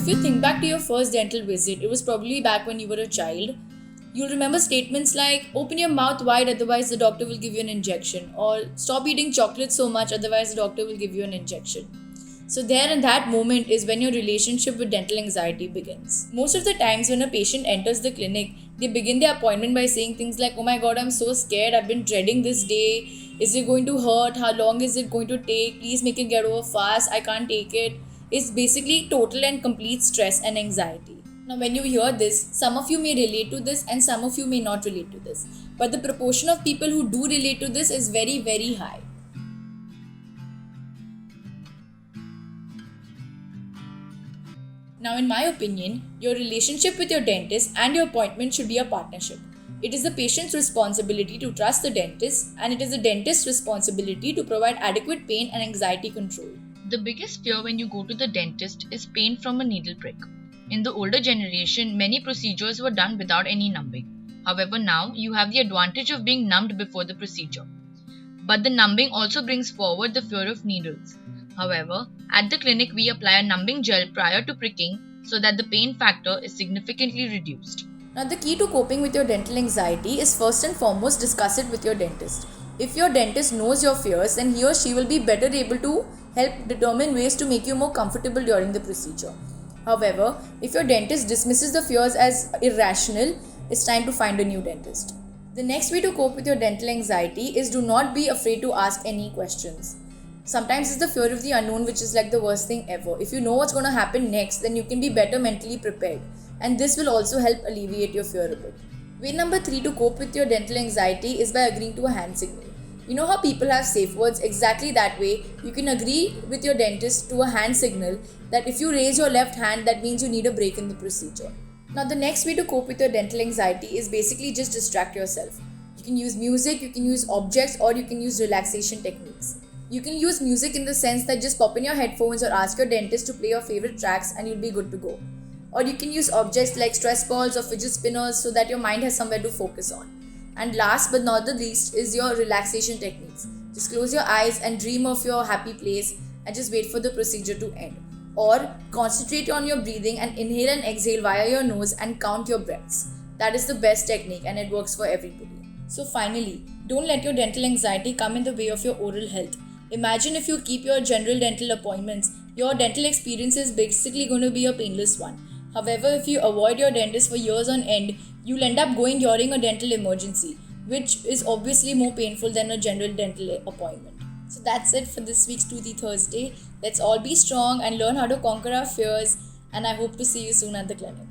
if you think back to your first dental visit, it was probably back when you were a child. You'll remember statements like, open your mouth wide, otherwise the doctor will give you an injection, or stop eating chocolate so much, otherwise the doctor will give you an injection. So, there in that moment is when your relationship with dental anxiety begins. Most of the times, when a patient enters the clinic, they begin their appointment by saying things like, oh my god, I'm so scared, I've been dreading this day. Is it going to hurt? How long is it going to take? Please make it get over fast. I can't take it. It's basically total and complete stress and anxiety. Now, when you hear this, some of you may relate to this and some of you may not relate to this. But the proportion of people who do relate to this is very, very high. Now, in my opinion, your relationship with your dentist and your appointment should be a partnership. It is the patient's responsibility to trust the dentist, and it is the dentist's responsibility to provide adequate pain and anxiety control. The biggest fear when you go to the dentist is pain from a needle prick. In the older generation, many procedures were done without any numbing. However, now you have the advantage of being numbed before the procedure. But the numbing also brings forward the fear of needles. However, at the clinic we apply a numbing gel prior to pricking so that the pain factor is significantly reduced. Now, the key to coping with your dental anxiety is first and foremost discuss it with your dentist. If your dentist knows your fears, then he or she will be better able to help determine ways to make you more comfortable during the procedure. However, if your dentist dismisses the fears as irrational, it's time to find a new dentist. The next way to cope with your dental anxiety is do not be afraid to ask any questions. Sometimes it's the fear of the unknown which is like the worst thing ever. If you know what's going to happen next, then you can be better mentally prepared. And this will also help alleviate your fear a bit. Way number 3 to cope with your dental anxiety is by agreeing to a hand signal. You know how people have safe words? Exactly that way, you can agree with your dentist to a hand signal that if you raise your left hand, that means you need a break in the procedure. Now, the next way to cope with your dental anxiety is basically just distract yourself. You can use music, you can use objects, or you can use relaxation techniques. You can use music in the sense that just pop in your headphones or ask your dentist to play your favorite tracks and you'll be good to go. Or you can use objects like stress balls or fidget spinners so that your mind has somewhere to focus on. And last but not the least is your relaxation techniques. Just close your eyes and dream of your happy place and just wait for the procedure to end. Or concentrate on your breathing and inhale and exhale via your nose and count your breaths. That is the best technique and it works for everybody. So finally, don't let your dental anxiety come in the way of your oral health. Imagine if you keep your general dental appointments, your dental experience is basically going to be a painless one. However, if you avoid your dentist for years on end, you'll end up going during a dental emergency, which is obviously more painful than a general dental appointment. So that's it for this week's Toothy Thursday. Let's all be strong and learn how to conquer our fears, and I hope to see you soon at the clinic.